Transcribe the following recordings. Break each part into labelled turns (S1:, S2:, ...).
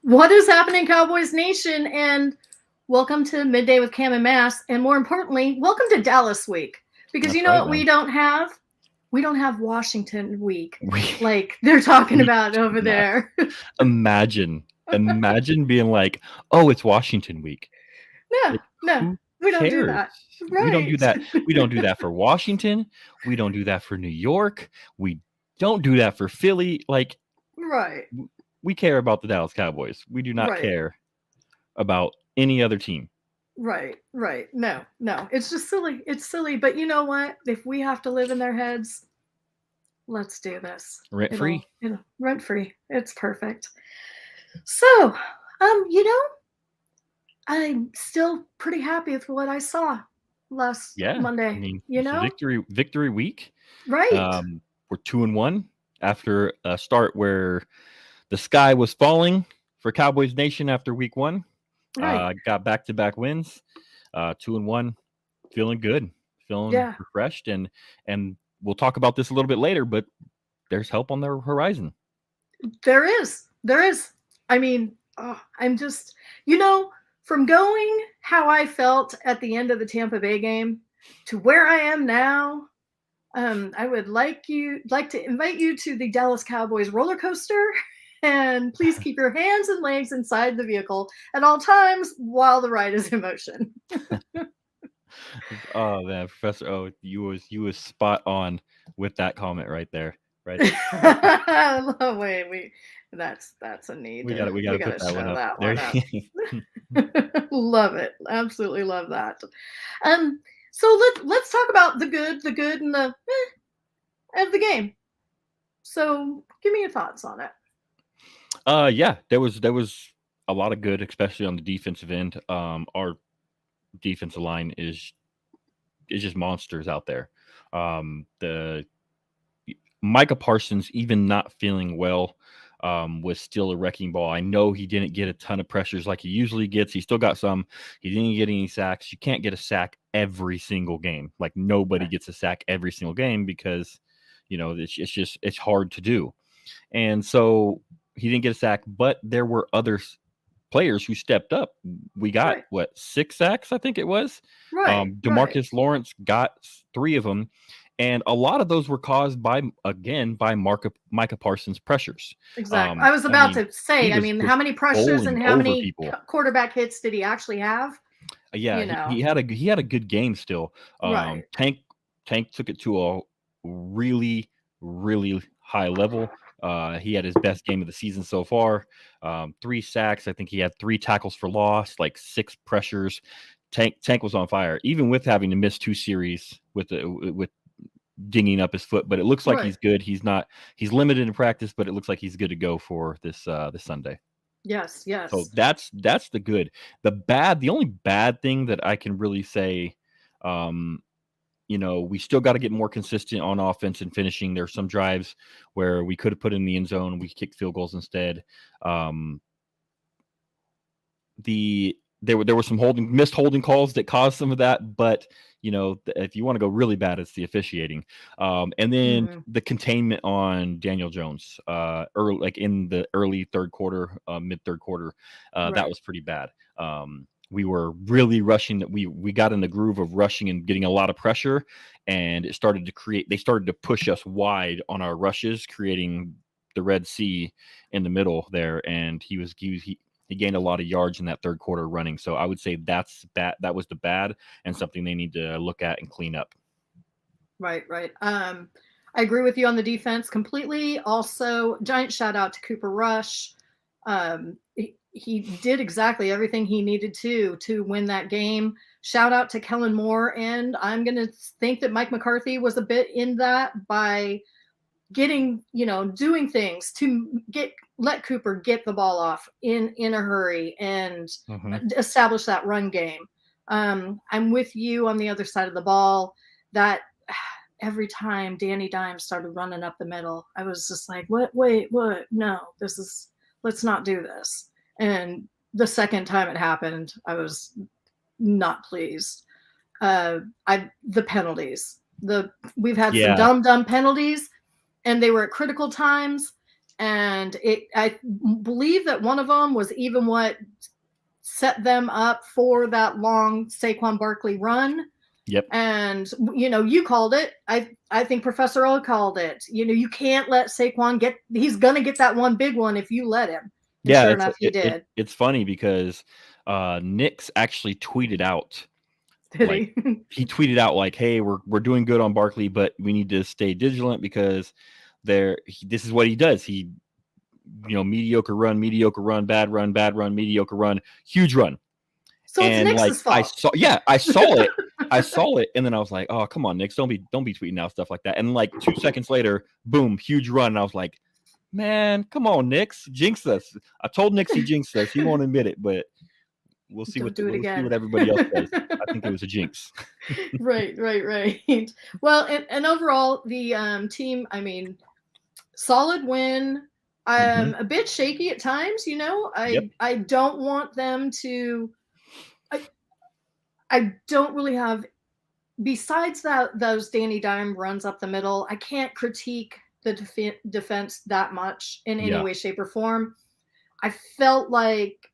S1: What is happening, Cowboys Nation? And welcome to Midday with Cam and Mass. And more importantly, welcome to Dallas Week. Because
S2: That's
S1: you know
S2: right,
S1: what
S2: man.
S1: we don't have? We don't have Washington Week like they're talking about over there.
S2: Imagine being like, "Oh, it's Washington week."
S1: No,
S2: Like,
S1: no,
S2: who
S1: we don't do
S2: cares?
S1: that.
S2: We don't do
S1: Right.
S2: that. We don't do that for Washington. We don't do that for New York. We don't do that for Philly. Like,
S1: Right.
S2: we care about the Dallas Cowboys. We do not
S1: Right.
S2: care about any other team.
S1: Right. No. It's just silly. It's silly. But you know what? If we have to live in their heads, let's do this.
S2: Rent free.
S1: It'll rent free. It's perfect. So, you know, I'm still pretty happy with what I saw last
S2: Yeah. I
S1: Monday.
S2: mean,
S1: You
S2: it's a
S1: know?
S2: victory week.
S1: Right.
S2: We're 2-1 after a start where the sky was falling for Cowboys Nation after week 1.
S1: Right.
S2: Got back-to-back wins. 2-1, feeling good, feeling
S1: Yeah.
S2: refreshed, and we'll talk about this a little bit later, but there's help on the horizon.
S1: There is. There is. I mean, I'm just, from going how I felt at the end of the Tampa Bay game to where I am now, I would like to invite you to the Dallas Cowboys roller coaster, and please keep your hands and legs inside the vehicle at all times while the ride is in motion.
S2: Oh man, Professor O, you was spot on with that comment right there. Right.
S1: Wait, that's a need.
S2: We gotta put
S1: to
S2: that one
S1: show
S2: up
S1: that
S2: there.
S1: one up. Love it. Absolutely love that. So let's talk about the good and the of the game. So give me your thoughts on it.
S2: Yeah, there was a lot of good, especially on the defensive end. Our defensive line is just monsters out there. The Micah Parsons, even not feeling well, was still a wrecking ball. I know he didn't get a ton of pressures like he usually gets. He still got some. He didn't get any sacks. You can't get a sack every single game. Like, nobody gets a sack every single game because, it's hard to do. And so he didn't get a sack, but there were other players who stepped up. We got
S1: Right.
S2: 6 sacks, I think it was.
S1: Right.
S2: Demarcus Lawrence got 3 of them, and a lot of those were caused by Micah Parsons' pressures.
S1: Exactly. I was about to say,
S2: He
S1: I
S2: was
S1: mean,
S2: just
S1: how many pressures
S2: bowling
S1: and how
S2: over
S1: many
S2: people.
S1: quarterback hits did he actually have?
S2: Yeah, he had a good game still.
S1: Right.
S2: Tank took it to a really, really high level. He had his best game of the season so far. 3 sacks. I think he had 3 tackles for loss, like 6 pressures. Tank was on fire, even with having to miss 2 series with dinging up his foot. But it looks like
S1: Right.
S2: he's good. He's limited in practice, but it looks like he's good to go for this Sunday.
S1: Yes.
S2: So that's the good. The only bad thing that I can really say, we still got to get more consistent on offense and finishing. There's some drives where we could have put in the end zone. We kicked field goals instead. There were some missed holding calls that caused some of that, but if you want to go really bad, it's the officiating. And then the containment on Daniel Jones, early, like in the early third quarter, mid third quarter, that was pretty bad. We were really rushing. That we got in the groove of rushing and getting a lot of pressure, and they started to push us wide on our rushes, creating the Red Sea in the middle there. And he gained a lot of yards in that third quarter running. So I would say that's bad. That was the bad, and something they need to look at and clean up.
S1: Right. I agree with you on the defense completely. Also, giant shout out to Cooper Rush. He did exactly everything he needed to win that game. Shout out to Kellen Moore, and I'm going to think that Mike McCarthy was a bit in that by getting, doing things to let Cooper get the ball off in a hurry and establish that run game. I'm with you on the other side of the ball. That every time Danny Dimes started running up the middle, I was just like, what? Wait, what? No, let's not do this. And the second time it happened, I was not pleased. The penalties. We've had some dumb penalties, and they were at critical times. And I believe that one of them was even what set them up for that long Saquon Barkley run.
S2: Yep.
S1: And, you called it. I think Professor O called it. You can't let Saquon he's going to get that one big one if you let him. And sure enough, he did.
S2: It's funny because Nick's actually tweeted out.
S1: Did
S2: he tweeted out like, "Hey, we're doing good on Barkley, but we need to stay vigilant because this is what he does. He, mediocre run, bad run, mediocre run, huge run."
S1: So
S2: and
S1: it's Nick's fault.
S2: I saw it. I saw it, and then I was like, "Oh, come on, Nick, don't be tweeting out stuff like that." And like 2 seconds later, boom, huge run. And I was like, "Man, come on, Nick's jinxed us." I told Nick he jinxed us. He won't admit it, but we'll see what everybody else says. I think it was a jinx.
S1: Right. Well, and overall, the team, I mean, solid win. A bit shaky at times, I don't want them to. I don't really have. Besides those Danny Dime runs up the middle, I can't critique the defense that much in any way, shape, or form. I felt like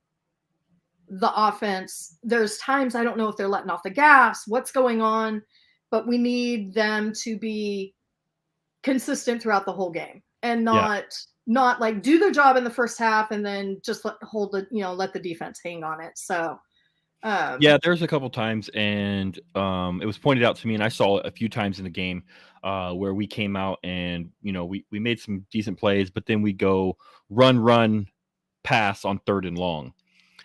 S1: the offense, there's times I don't know if they're letting off the gas, what's going on, but we need them to be consistent throughout the whole game and not like do their job in the first half and then just let the defense hang on it. So
S2: there's a couple times, and it was pointed out to me, and I saw it a few times in the game where we came out and we made some decent plays, but then we go run pass on 3rd and long.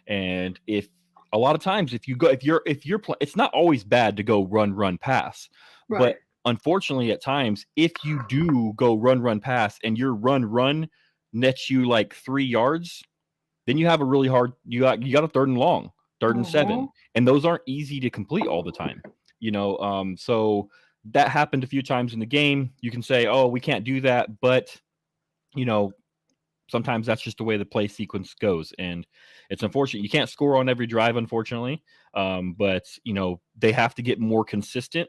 S2: And if a lot of times if you're it's not always bad to go run pass,
S1: right.
S2: But unfortunately at times if you do go run pass and your run nets you like 3 yards, then you have a really hard you got a 3rd and long, 3rd and 7, and those aren't easy to complete all the time. So that happened a few times in the game. You can say, oh, we can't do that, but sometimes that's just the way the play sequence goes, and it's unfortunate. You can't score on every drive, unfortunately, but they have to get more consistent,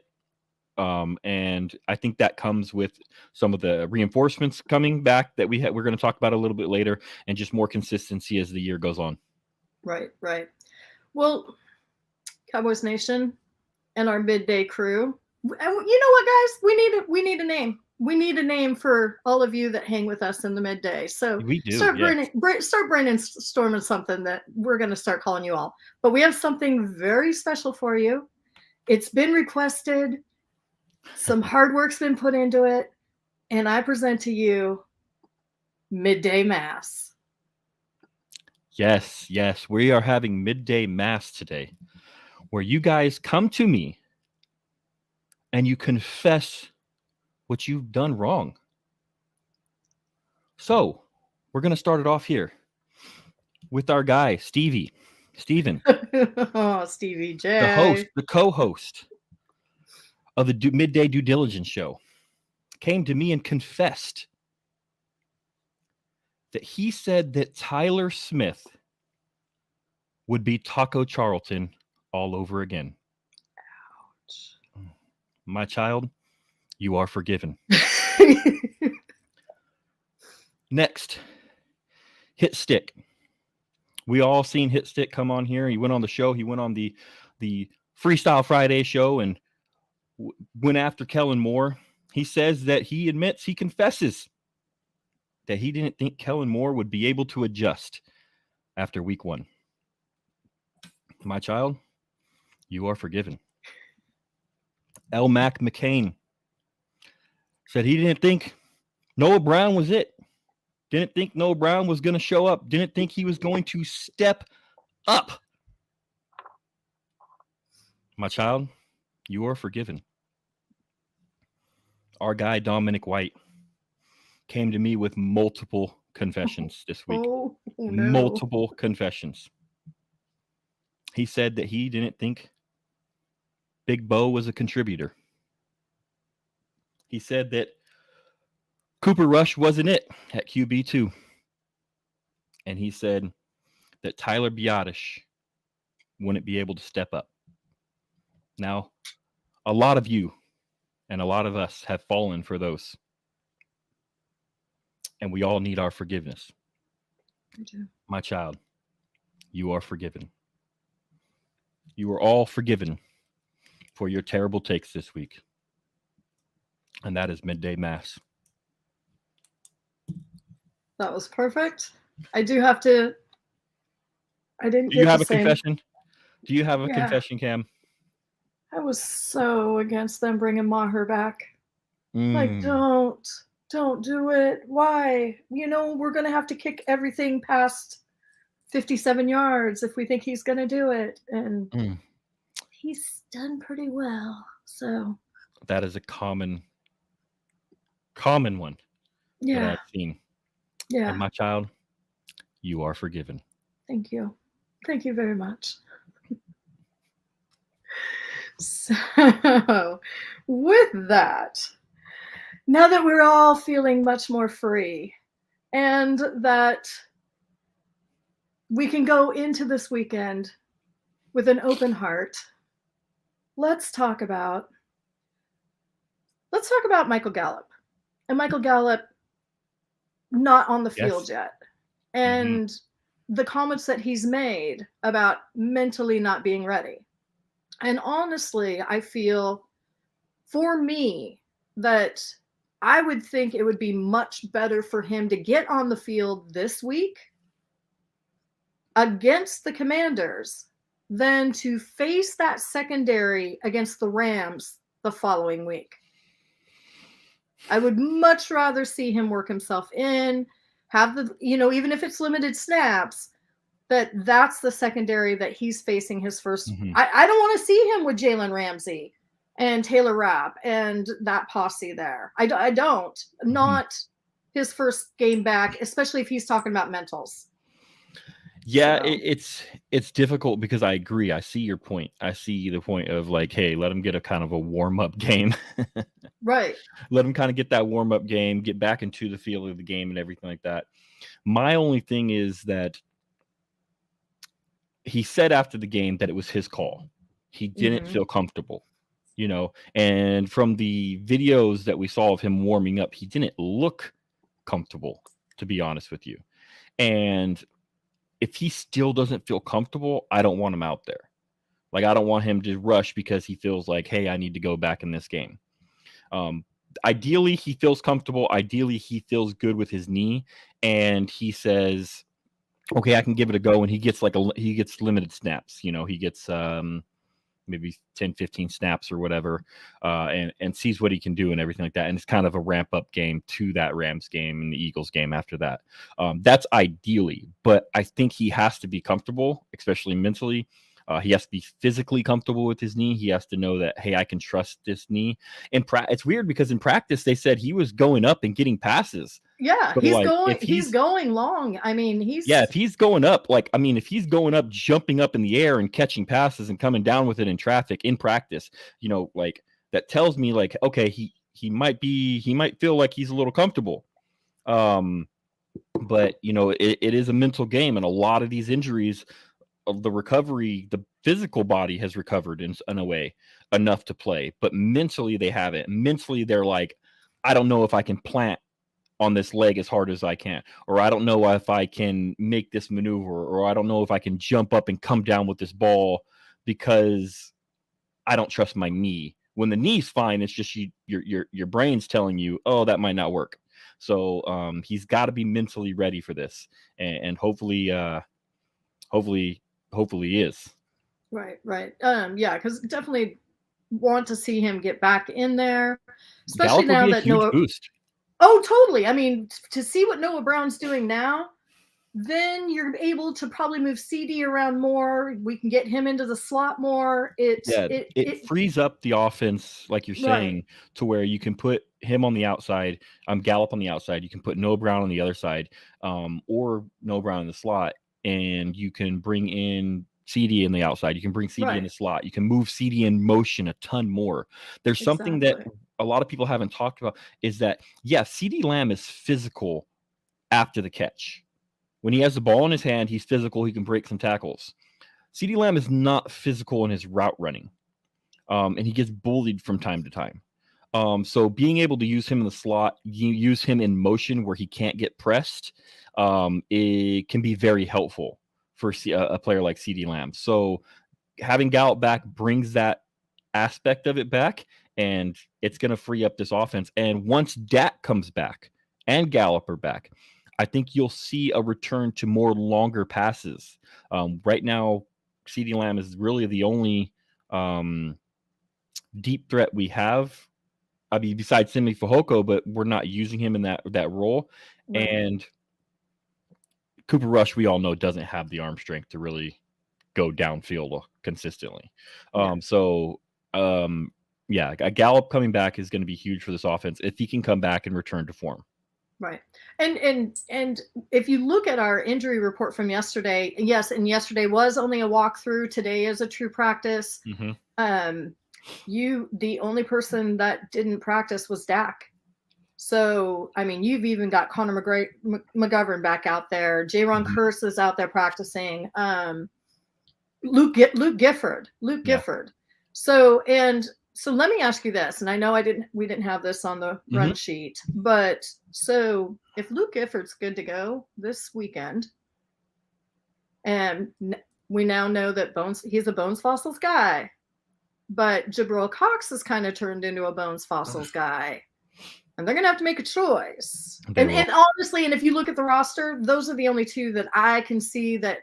S2: and I think that comes with some of the reinforcements coming back that we're going to talk about a little bit later, and just more consistency as the year goes on.
S1: Right. Well, Cowboys Nation and our Midday crew, you know what, guys? We need a name. We need a name for all of you that hang with us in the Midday. So
S2: we do
S1: start brainstorming something that we're going to start calling you all. But we have something very special for you. It's been requested. Some hard work's been put into it. And I present to you Midday Mass.
S2: Yes. We are having Midday Mass today, where you guys come to me and you confess what you've done wrong. So we're going to start it off here with our guy, Steven.
S1: Oh, Stevie J.
S2: The co-host of the Midday Due Diligence show, came to me and confessed that he said that Tyler Smith would be Taco Charlton all over again.
S1: Ouch.
S2: My child, you are forgiven. Next, Hit Stick. We all seen Hit Stick come on here. He went on the show. He went on the Freestyle Friday show and went after Kellen Moore. He says that he confesses that he didn't think Kellen Moore would be able to adjust after week 1. My child, you are forgiven. L. Mac McCain said he didn't think Noah Brown was it. Didn't think Noah Brown was going to show up. Didn't think he was going to step up. My child, you are forgiven. Our guy, Dominic White, came to me with multiple confessions this week.
S1: Oh, no.
S2: Multiple confessions. He said that he didn't think Big Bo was a contributor. He said that Cooper Rush wasn't it at QB2. And he said that Tyler Biotish wouldn't be able to step up. Now, a lot of you and a lot of us have fallen for those. And we all need our forgiveness.
S1: I do.
S2: My child, you are forgiven. You are all forgiven for your terrible takes this week. And that is Midday Mass.
S1: That was perfect. I do have to. I didn't
S2: Do you
S1: get
S2: have
S1: the
S2: a
S1: same.
S2: confession? Do you have a
S1: Yeah.
S2: confession, Cam?
S1: I was so against them bringing Maher back. Like,
S2: Mm.
S1: don't do it. Why? We're going to have to kick everything past 57 yards if we think he's going to do it. And he's done pretty well. So
S2: that is a common one that I've seen.
S1: Yeah.
S2: And my child, you are forgiven.
S1: Thank you. Thank you very much. So, with that, now that we're all feeling much more free and that we can go into this weekend with an open heart, let's talk about Michael Gallup. And Michael Gallup not on the field yet. And the comments that he's made about mentally not being ready. And honestly, I feel for me that I would think it would be much better for him to get on the field this week against the Commanders than to face that secondary against the Rams the following week. I would much rather see him work himself in, have the, even if it's limited snaps, that's the secondary that he's facing his first. I don't want to see him with Jalen Ramsey and Taylor Rapp and that posse there. I don't. Not his first game back, especially if he's talking about mentals.
S2: Yeah, so. It's difficult because I agree. I see your point. I see the point of like, hey, let him get a kind of a warm-up game.
S1: Right.
S2: Let him kind of get that warm-up game, get back into the feel of the game and everything like that. My only thing is that he said after the game that it was his call. He didn't feel comfortable, and from the videos that we saw of him warming up, he didn't look comfortable, to be honest with you. And if he still doesn't feel comfortable, I don't want him out there. Like, I don't want him to rush because he feels like, hey, I need to go back in this game. Ideally, he feels comfortable. Ideally, he feels good with his knee. And he says, okay, I can give it a go. And he gets limited snaps. He gets maybe 10, 15 snaps or whatever, and sees what he can do and everything like that. And it's kind of a ramp up game to that Rams game and the Eagles game after that. That's ideally, but I think he has to be comfortable, especially mentally. He has to be physically comfortable with his knee. He has to know that, hey, I can trust this knee. It's weird because in practice they said he was going up and getting passes.
S1: Yeah,
S2: so
S1: he's going long. I mean,
S2: if he's going up, if he's going up, jumping up in the air and catching passes and coming down with it in traffic in practice, that tells me like, okay, he might feel like he's a little comfortable. But it is a mental game, and a lot of these injuries of the recovery, the physical body has recovered in a way enough to play, but mentally they haven't. Mentally they're like, I don't know if I can plant on this leg as hard as I can, or I don't know if I can make this maneuver, or I don't know if I can jump up and come down with this ball because I don't trust my knee. When the knee's fine, it's just your brain's telling you, oh, that might not work. So he's got to be mentally ready for this, and hopefully he is.
S1: Right. Yeah, because definitely want to see him get back in there, especially now that Noah.
S2: Boost.
S1: Oh, totally. I mean, to see what Noah Brown's doing now, then you're able to probably move CD around more. We can get him into the slot more. It
S2: frees up the offense, like you're saying, to where you can put him on the outside, Gallup on the outside. You can put Noah Brown on the other side, or Noah Brown in the slot, and you can bring in CD in the outside. You can bring CD in the slot. You can move CD in motion a ton more. There's something that a lot of people haven't talked about is that, CD Lamb is physical after the catch. When he has the ball in his hand, he's physical. He can break some tackles. CD Lamb is not physical in his route running, and he gets bullied from time to time. So being able to use him in the slot, you use him in motion where he can't get pressed, it can be very helpful for a player like CeeDee Lamb. So having Gallup back brings that aspect of it back, and it's going to free up this offense. And once Dak comes back and Gallup are back, I think you'll see a return to more longer passes. Right now, CeeDee Lamb is really the only deep threat we have. I mean, besides Simi Fehoko, but we're not using him in that role. Right. And Cooper Rush, we all know, doesn't have the arm strength to really go downfield consistently. Yeah. A Gallup coming back is going to be huge for this offense if he can come back and return to form.
S1: Right. And if you look at our injury report from yesterday, yes, and yesterday was only a walkthrough. Today is a true practice. Mm-hmm. The only person that didn't practice was Dak. So, I mean, you've even got Connor McGovern back out there. Jaron mm-hmm. Kearse is out there practicing. Luke Gifford. So let me ask you this, and I know we didn't have this on the mm-hmm. run sheet, but so if Luke Gifford's good to go this weekend, and we now know that he's a Bones Fossils guy, but Jabril Cox has kind of turned into a Bones Fossils guy, and they're going to have to make a choice. And honestly, and if you look at the roster, those are the only two that I can see that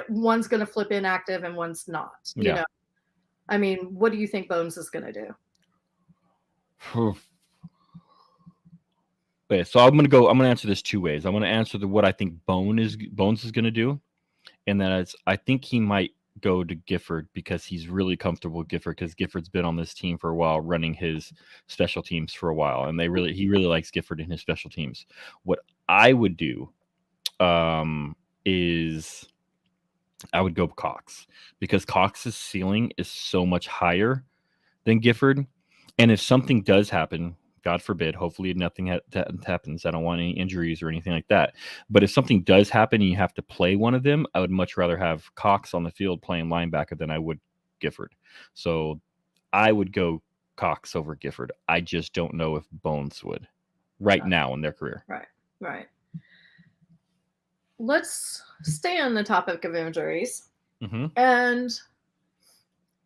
S1: one's going to flip inactive and one's not. You know, I mean, what do you think Bones is going to do?
S2: Okay, so I'm going to answer this two ways. I'm going to answer what I think Bones is going to do, and that is I think he might go to Gifford because he's really comfortable with Gifford because Gifford's been on this team for a while, running his special teams for a while, and he really likes Gifford in his special teams. What I would do is I would go Cox because Cox's ceiling is so much higher than Gifford, and if something does happen, God forbid, hopefully nothing happens. I don't want any injuries or anything like that. But if something does happen and you have to play one of them, I would much rather have Cox on the field playing linebacker than I would Gifford. So I would go Cox over Gifford. I just don't know if Bones would right now in their career.
S1: Right. Let's stay on the topic of injuries mm-hmm. and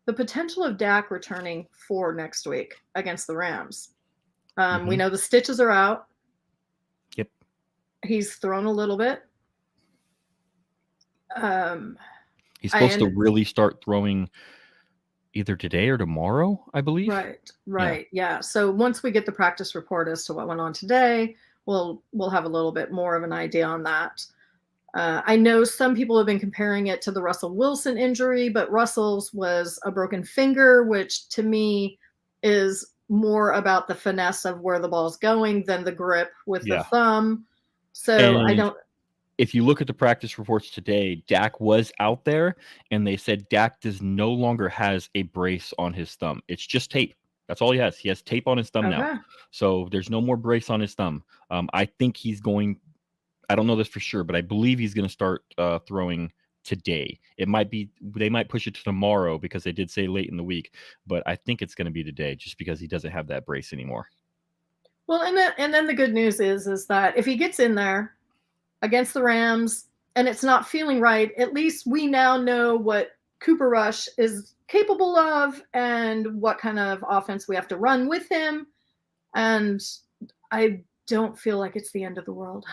S1: the potential of Dak returning for next week against the Rams. Mm-hmm. We know the stitches are out.
S2: Yep.
S1: He's thrown a little bit.
S2: He's supposed to really start throwing either today or tomorrow, I believe.
S1: Right. Yeah. So once we get the practice report as to what went on today, we'll have a little bit more of an idea on that. I know some people have been comparing it to the Russell Wilson injury, but Russell's was a broken finger, which to me is more about the finesse of where the ball's going than the grip with the thumb. So
S2: if you look at the practice reports today, Dak was out there and they said Dak no longer has a brace on his thumb. It's just tape. That's all he has. He has tape on his thumb now. So there's no more brace on his thumb. I think he's going, I don't know this for sure, but I believe he's going to start throwing today. It might be, they might push it to tomorrow because they did say late in the week, but I think it's going to be today just because he doesn't have that brace anymore.
S1: Well, and then the good news is that if he gets in there against the Rams and it's not feeling right, at least we now know what Cooper Rush is capable of and what kind of offense we have to run with him. And I don't feel like it's the end of the world.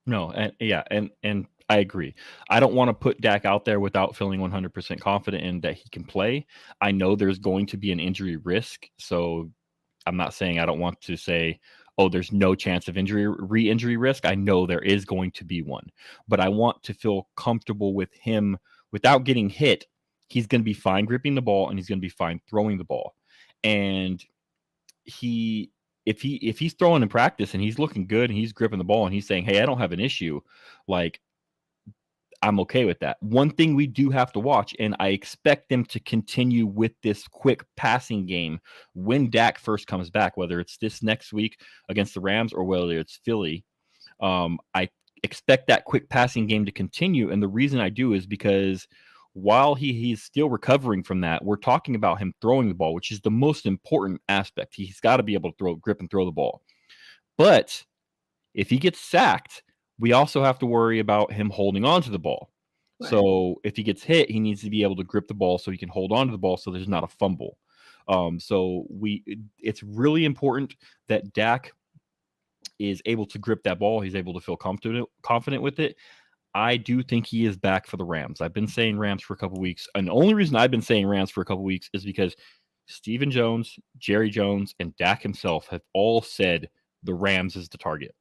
S2: No, and I agree. I don't want to put Dak out there without feeling 100% confident in that he can play. I know there's going to be an injury risk, so I'm not saying I don't want to say, oh, there's no chance of re-injury risk. I know there is going to be one, but I want to feel comfortable with him without getting hit. He's going to be fine gripping the ball and he's going to be fine throwing the ball. And if he's throwing in practice and he's looking good and he's gripping the ball and he's saying, hey, I don't have an issue, like, I'm okay with that. One thing we do have to watch, and I expect them to continue with this quick passing game when Dak first comes back, whether it's this next week against the Rams or whether it's Philly. I expect that quick passing game to continue. And the reason I do is because while he's still recovering from that, we're talking about him throwing the ball, which is the most important aspect. He's got to be able to grip and throw the ball. But if he gets sacked, we also have to worry about him holding on to the ball. Right. So if he gets hit, he needs to be able to grip the ball so he can hold on to the ball so there's not a fumble. So it's really important that Dak is able to grip that ball. He's able to feel confident with it. I do think he is back for the Rams. I've been saying Rams for a couple weeks. And the only reason I've been saying Rams for a couple weeks is because Stephen Jones, Jerry Jones, and Dak himself have all said the Rams is the target.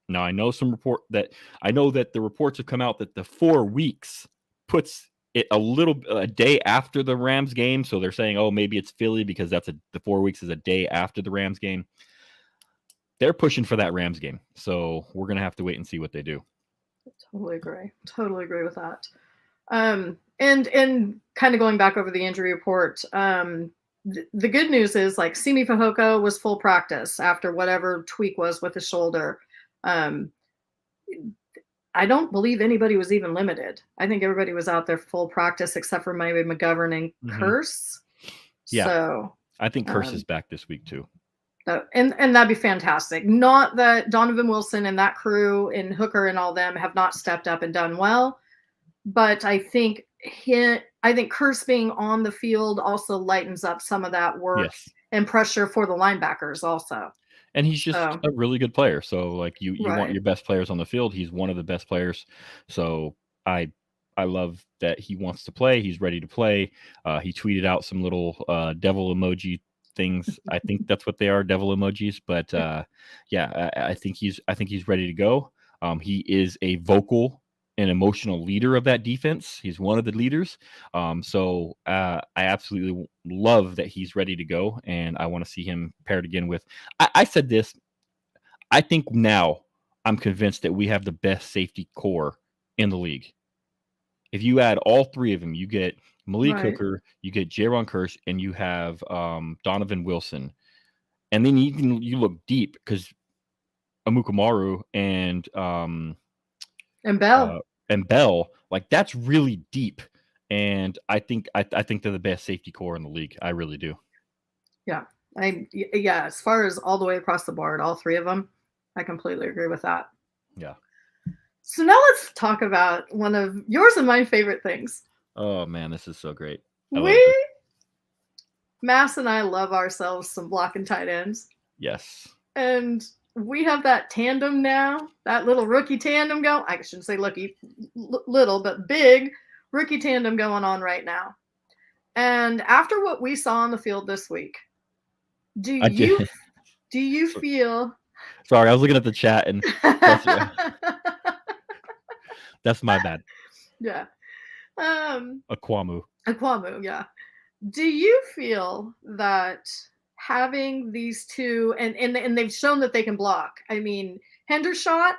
S2: Now, I know that the reports have come out that the 4 weeks puts it a day after the Rams game. So they're saying, oh, maybe it's Philly because the 4 weeks is a day after the Rams game. They're pushing for that Rams game. So we're going to have to wait and see what they do.
S1: Totally agree with that. And kind of going back over the injury report, the good news is like Simi Fehoko was full practice after whatever tweak was with his shoulder. I don't believe anybody was even limited. I think everybody was out there full practice except for maybe McGovern and Curse.
S2: Yeah.
S1: So
S2: I think Curse is back this week too.
S1: And that'd be fantastic. Not that Donovan Wilson and that crew and Hooker and all them have not stepped up and done well, but I think Curse being on the field also lightens up some of that work and pressure for the linebackers also.
S2: And he's just a really good player. So like you want your best players on the field. He's one of the best players. So I love that he wants to play. He's ready to play. He tweeted out some little devil emoji things. I think that's what they are, devil emojis. But I think he's ready to go. He is a vocal and emotional leader of that defense. He's one of the leaders. So I absolutely love that he's ready to go, and I want to see him paired again with. I said this. I think now I'm convinced that we have the best safety core in the league. If you add all 3 of them, you get Malik Hooker, you get Jaron Curse, and you have Donovan Wilson. And then you look deep because Amukamara and Bell, like that's really deep. And I think they're the best safety core in the league. I really do.
S1: Yeah. As far as all the way across the board, all 3 of them, I completely agree with that.
S2: Yeah.
S1: So now let's talk about one of yours and my favorite things.
S2: Oh man, this is so great.
S1: Mass and I love ourselves some blocking tight ends.
S2: Yes.
S1: And we have that tandem now, that little rookie tandem going. I shouldn't say little, but big rookie tandem going on right now. And after what we saw on the field this week, do you feel?
S2: Sorry, I was looking at the chat and that's my bad.
S1: Yeah.
S2: Akwamu,
S1: yeah. Do you feel that having these two and they've shown that they can block? I mean, Hendershot,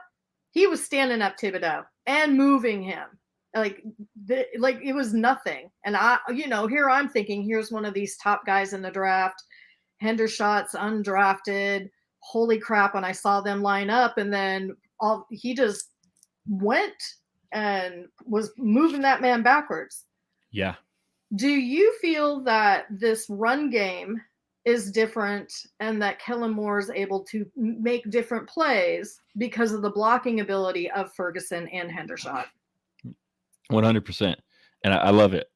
S1: he was standing up Thibodeau and moving him like it was nothing. And here I'm thinking, here's one of these top guys in the draft. Hendershot's undrafted. Holy crap! When I saw them line up, and then he just went and was moving that man backwards.
S2: Yeah.
S1: Do you feel that this run game is different and that Kellen Moore is able to make different plays because of the blocking ability of Ferguson and Hendershot?
S2: 100%. And I love it.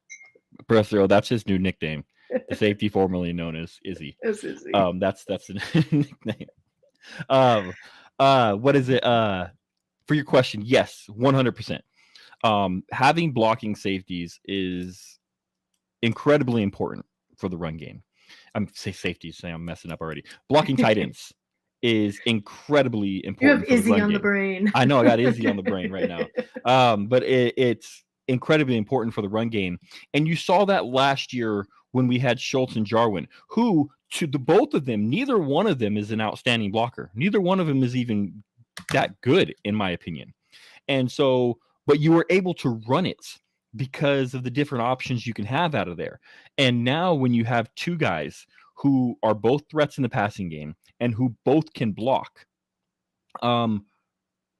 S2: Professor, that's his new nickname. The safety formerly known as Izzy.
S1: It's Izzy.
S2: That's the nickname. What is it? For your question, yes, 100%. Having blocking safeties is incredibly important for the run game. I'm say safeties, say I'm messing up already. Blocking tight ends is incredibly important.
S1: You have Izzy on the brain.
S2: I know I got Izzy on the brain right now. But it's incredibly important for the run game. And you saw that last year when we had Schultz and Jarwin, who to the both of them, neither one of them is an outstanding blocker. Neither one of them is even that good, in my opinion. And so, but you were able to run it because of the different options you can have out of there. And now when you have 2 guys who are both threats in the passing game and who both can block,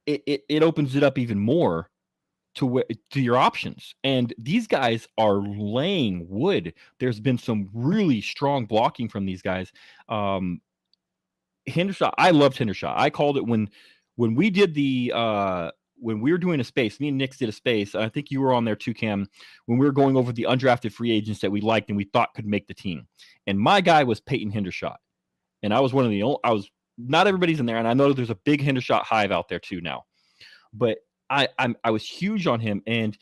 S2: it opens it up even more to your options. And these guys are laying wood. There's been some really strong blocking from these guys. Hendershot, I loved Hendershot. I called it when we did when we were doing a space, me and Nick did a space. I think you were on there too, Cam, when we were going over the undrafted free agents that we liked and we thought could make the team. And my guy was Peyton Hendershot. And I was one of the only, not everybody's in there. And I know there's a big Hendershot hive out there too now, but I was huge on him. And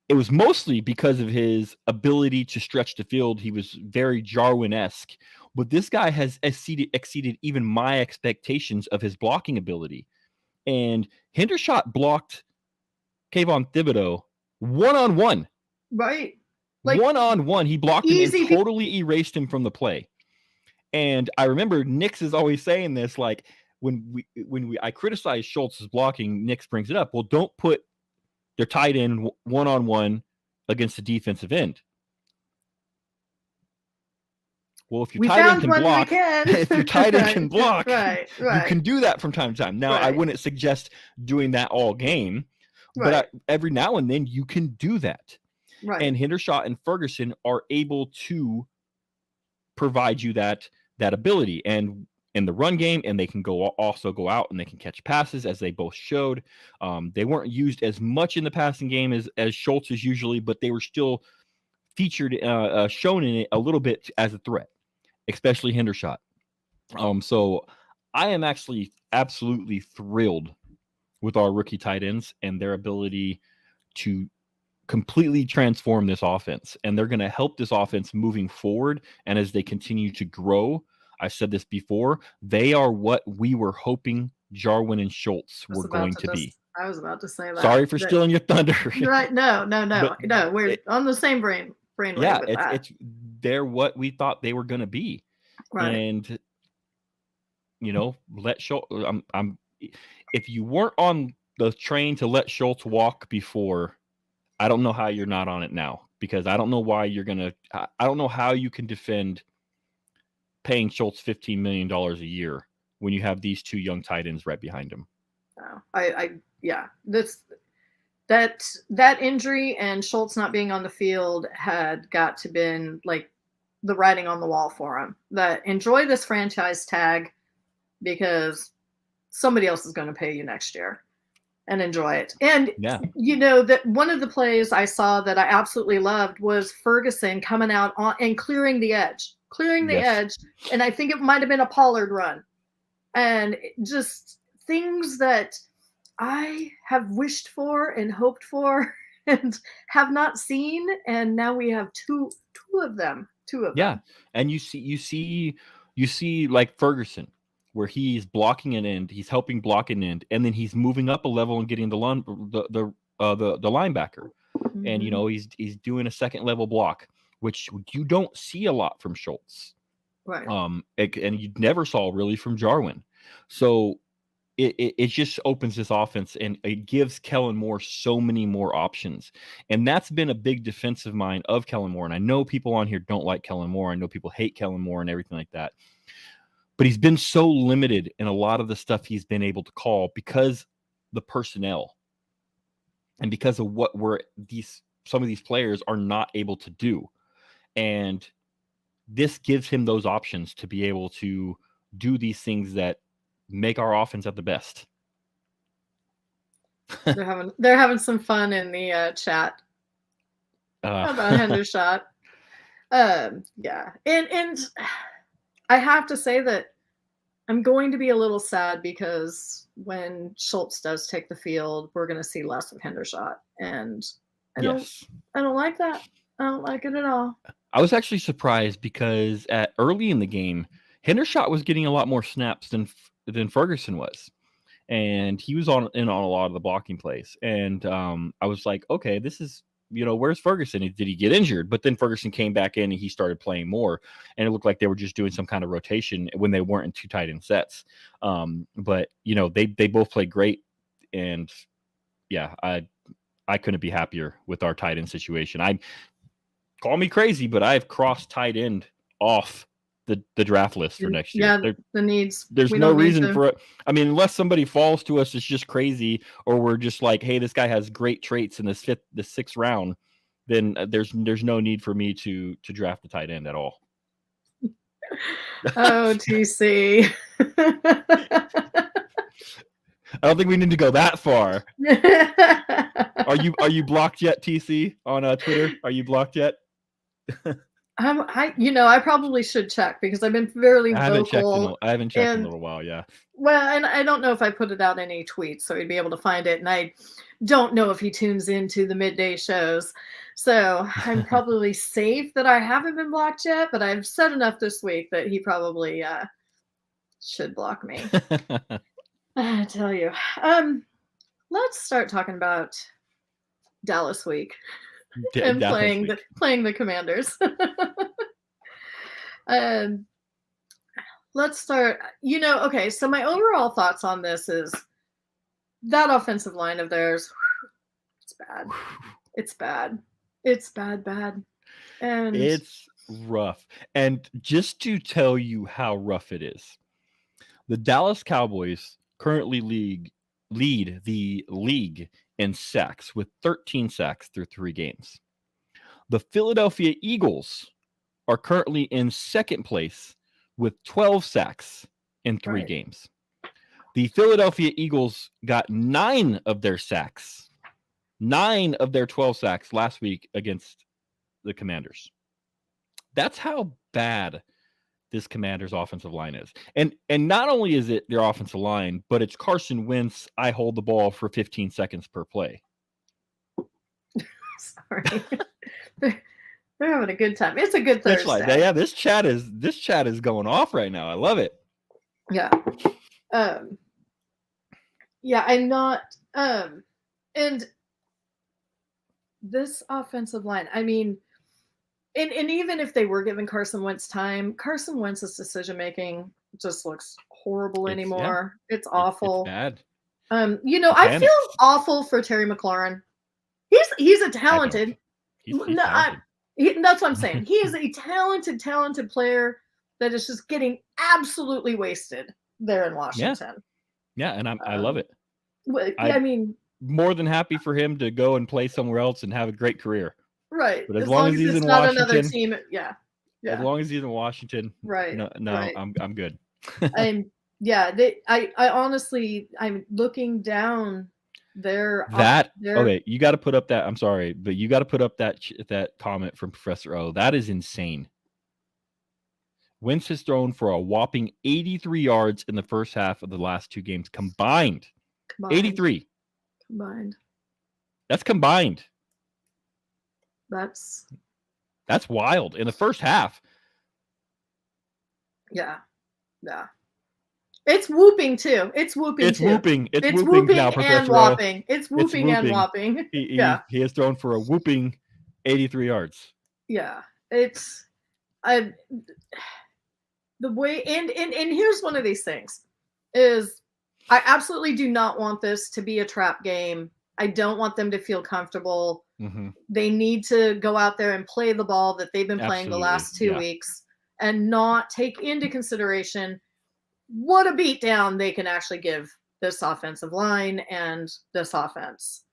S2: it was mostly because of his ability to stretch the field. He was very Jarwin-esque. But this guy has exceeded even my expectations of his blocking ability. And Hendershot blocked Kayvon Thibodeau one-on-one.
S1: Right.
S2: Like, one-on-one. He blocked him and totally erased him from the play. And I remember Nix is always saying this, like, when I criticize Schultz's blocking, Nix brings it up. Well, don't put their tight end one-on-one against the defensive end. Well, if your tight end can block, if your tight end can block, you can do that from time to time. Now, I wouldn't suggest doing that all game, but every now and then you can do that. Right. And Hendershot and Ferguson are able to provide you that ability, and in the run game, and they can also go out and they can catch passes, as they both showed. They weren't used as much in the passing game as Schultz is usually, but they were still featured, shown in it a little bit as a threat, especially Hendershot. So I am actually absolutely thrilled with our rookie tight ends and their ability to completely transform this offense. And they're going to help this offense moving forward. And as they continue to grow, I said this before, they are what we were hoping Jarwin and Schultz were going to be.
S1: I was about to say that.
S2: Sorry for stealing your thunder.
S1: Right. No. But we're on the same brain.
S2: Yeah, they're what we thought they were going to be. Right. And, let Schultz, if you weren't on the train to let Schultz walk before, I don't know how you're not on it now, because I don't know why I don't know how you can defend paying Schultz $15 million a year when you have these two young tight ends right behind him.
S1: That injury and Schultz not being on the field had got to been like the writing on the wall for him. That enjoy this franchise tag because somebody else is going to pay you next year, and enjoy it. And that one of the plays I saw that I absolutely loved was Ferguson coming out and clearing the edge. And I think it might have been a Pollard run, and just things that I have wished for and hoped for and have not seen. And now we have two of them.
S2: And you see like Ferguson, where he's blocking an end, he's helping block an end, and then he's moving up a level and getting the linebacker. Mm-hmm. And he's doing a second level block, which you don't see a lot from Schultz. Right. And you never saw really from Jarwin. So it just opens this offense, and it gives Kellen Moore so many more options. And that's been a big defense of mine of Kellen Moore. And I know people on here don't like Kellen Moore. I know people hate Kellen Moore and everything like that. But he's been so limited in a lot of the stuff he's been able to call because the personnel and because of what some of these players are not able to do. And this gives him those options to be able to do these things that make our offense at the best.
S1: They're having some fun in the chat about Hendershot. Yeah. And I have to say that I'm going to be a little sad because when Schultz does take the field, we're going to see less of Hendershot. And I don't like that. I don't like it at all.
S2: I was actually surprised because early in the game, Hendershot was getting a lot more snaps than Ferguson was. And he was in on a lot of the blocking plays. And I was like, okay, this is, where's Ferguson? Did he get injured? But then Ferguson came back in and he started playing more. And it looked like they were just doing some kind of rotation when they weren't in two tight end sets. But, they both played great. And, I couldn't be happier with our tight end situation. Call me crazy, but I've crossed tight end off the draft list for next year.
S1: Yeah, the needs.
S2: There's
S1: We
S2: no
S1: don't need
S2: reason
S1: to.
S2: for it. I mean, unless somebody falls to us, it's just crazy, or we're just like, hey, this guy has great traits in the 6th round, then there's no need for me to draft the tight end at all.
S1: Oh, TC.
S2: I don't think we need to go that far. Are you blocked yet, TC, on Twitter? Are you blocked yet?
S1: I probably should check because I've been fairly vocal.
S2: I haven't checked in a little while, yeah.
S1: Well, and I don't know if I put it out in any tweets, so he'd be able to find it. And I don't know if he tunes into the midday shows. So I'm probably safe that I haven't been blocked yet, but I've said enough this week that he probably should block me. I tell you. Let's start talking about Dallas week and playing the Commanders. Let's start. Okay, so my overall thoughts on this is that offensive line of theirs. It's bad. It's bad. It's bad. And
S2: it's rough. And just to tell you how rough it is, the Dallas Cowboys currently lead the league in sacks with 13 sacks through 3 games. The Philadelphia Eagles are currently in 2nd place with 12 sacks in 3 games. The Philadelphia Eagles got 9 of their 12 sacks last week against the Commanders. That's how bad this Commanders offensive line is. And not only is it their offensive line, but it's Carson Wentz, I hold the ball for 15 seconds per play.
S1: Sorry. They're having a good time. It's a good Thursday.
S2: Yeah, this chat is going off right now. I love it.
S1: Yeah. Yeah, I'm not and this offensive line, I mean, and even if they were giving Carson Wentz time, Carson Wentz's decision making just looks horrible anymore. Yeah, it's awful.
S2: It's bad.
S1: I feel awful for Terry McLaurin. He's a talented.
S2: He's talented.
S1: That's what I'm saying. He is a talented player that is just getting absolutely wasted there in Washington.
S2: Yeah, and I love it.
S1: I mean,
S2: more than happy for him to go and play somewhere else and have a great career.
S1: Right.
S2: But as long as he's in Washington,
S1: another team, yeah.
S2: As long as he's in Washington,
S1: right.
S2: No,
S1: right.
S2: I'm good.
S1: I honestly, I'm looking down there.
S2: Okay, you got to put up that. I'm sorry, but you got to put up that comment from Professor O. That is insane. Wentz has thrown for a whopping 83 yards in the first half of the last 2 games combined. 83
S1: combined.
S2: That's combined.
S1: That's
S2: wild in the first half.
S1: Yeah. It's whooping too. It's whooping
S2: now, Professor
S1: and whopping. It's whooping and whopping.
S2: He has thrown for a whooping 83 yards.
S1: Yeah. It's the way and here's one of these things is I absolutely do not want this to be a trap game. I don't want them to feel comfortable.
S2: Mm-hmm.
S1: They need to go out there and play the ball that they've been playing the last 2 weeks and not take into consideration what a beatdown they can actually give this offensive line and this offense.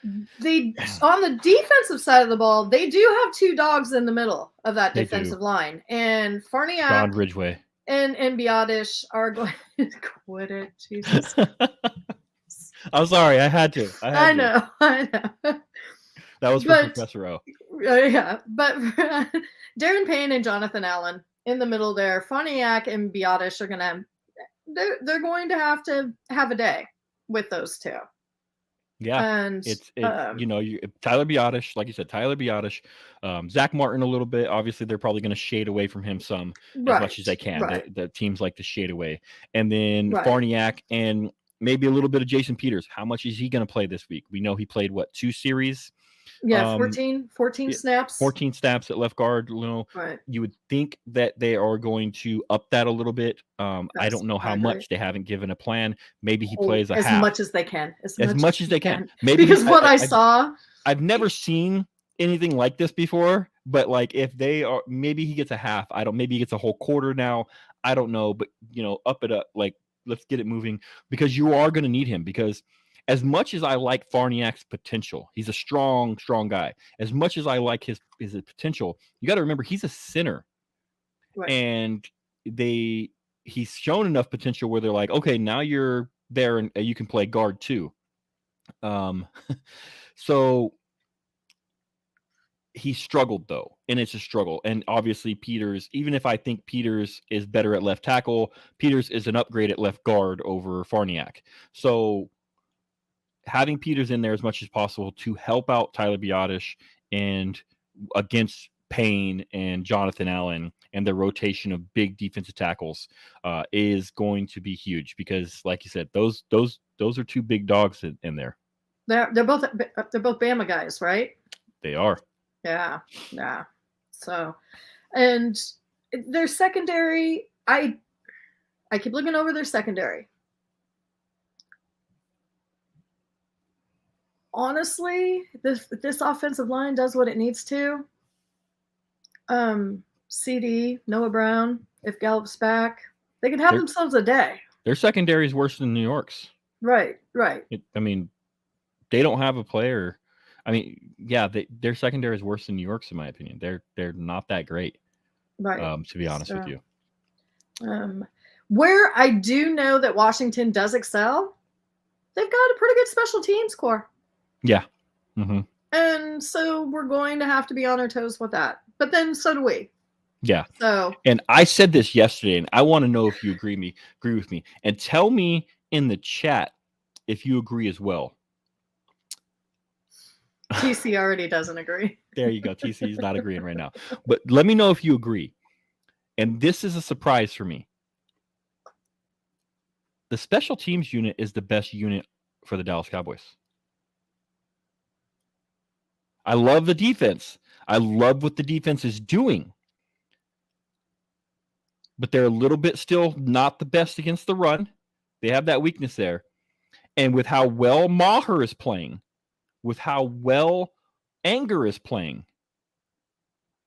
S1: On the defensive side of the ball, they do have 2 dogs in the middle of that defensive line. And Farniak
S2: John Ridgeway
S1: and Biadish are going to quit it. Jesus.
S2: I'm sorry, I had to.
S1: I know.
S2: That was for Professor O.
S1: Yeah, but Darren Payne and Jonathan Allen in the middle there. Farniak and Biadish are they're going to have a day with those 2.
S2: Yeah,
S1: and
S2: it's Tyler Biadish, like you said, Zach Martin a little bit. Obviously, they're probably going to shade away from him some as much as they can.
S1: Right.
S2: The teams like to shade away, and then Farniak and maybe a little bit of Jason Peters. How much is he going to play this week? We know he played 2 series.
S1: Yeah, 14 snaps.
S2: 14 snaps at left guard.
S1: Right.
S2: You would think that they are going to up that a little bit. I don't know how much. They haven't given a plan. Maybe he plays a half.
S1: As much as they can.
S2: As much as they can. Maybe
S1: because I've never seen
S2: anything like this before. But like if they are, maybe he gets a half. Maybe he gets a whole quarter now. I don't know, but up it up. Like let's get it moving because you are going to need him because as much as I like Farniak's potential, he's a strong guy. As much as I like his potential, you got to remember he's a center.
S1: Right.
S2: And he's shown enough potential where they're like, okay, now you're there and you can play guard too. So he struggled though, and it's a struggle. And obviously Peters, even if I think Peters is better at left tackle, Peters is an upgrade at left guard over Farniak. So having Peters in there as much as possible to help out Tyler Biotish and against Payne and Jonathan Allen and the rotation of big defensive tackles is going to be huge because, like you said, those are two big dogs in there.
S1: They're both Bama guys, right?
S2: They are.
S1: Yeah. So, and their secondary, I keep looking over their secondary. Honestly, this offensive line does what it needs to. CD, Noah Brown, if Gallup's back, they could have themselves a day.
S2: Their secondary is worse than New York's.
S1: Right.
S2: They don't have a player. Their secondary is worse than New York's in my opinion. They're not that great.
S1: Right.
S2: To be honest with you.
S1: Where I do know that Washington does excel, they've got a pretty good special teams core.
S2: Yeah. Mm-hmm.
S1: And so we're going to have to be on our toes with that. But then so do we.
S2: Yeah.
S1: So.
S2: And I said this yesterday, and I want to know if you agree with me. And tell me in the chat if you agree as well.
S1: TC already doesn't agree.
S2: There you go. TC is not agreeing right now. But let me know if you agree. And this is a surprise for me. The special teams unit is the best unit for the Dallas Cowboys. I love the defense. I love what the defense is doing. But they're a little bit still not the best against the run. They have that weakness there. And with how well Maher is playing, with how well Anger is playing,